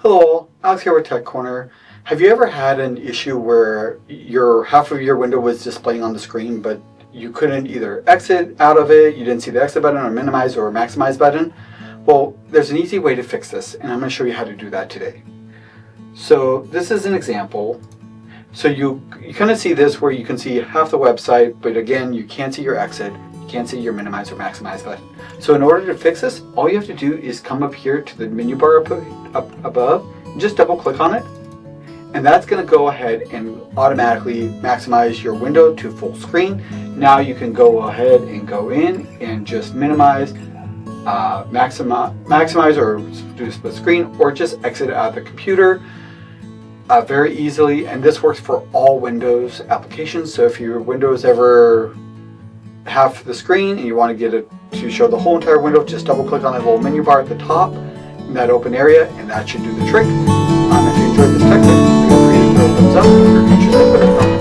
Hello, Alex here with Tech Corner. Have you ever had an issue where your half of your window was displaying on the screen, but you couldn't either exit out of it, you didn't see the exit button or minimize or maximize button? Well, there's an easy way to fix this, and I'm going to show you how to do that today. So this is an example. So you kind of see this where you can see half the website, but again, you can't see your exit, you can't see your minimize or maximize button. So in order to fix this, all you have to do is come up here to the menu bar up above, and just double click on it. And that's going to go ahead and automatically maximize your window to full screen. Now you can go ahead and go in and just minimize, maximize or do split screen, or just exit out of the computer very easily. And this works for all Windows applications. So if your Windows ever half the screen and you want to get it to show the whole entire window, just double click on that little menu bar at the top in that open area, and that should do the trick. If you enjoyed this tech tip, feel free to throw a thumbs up or interested,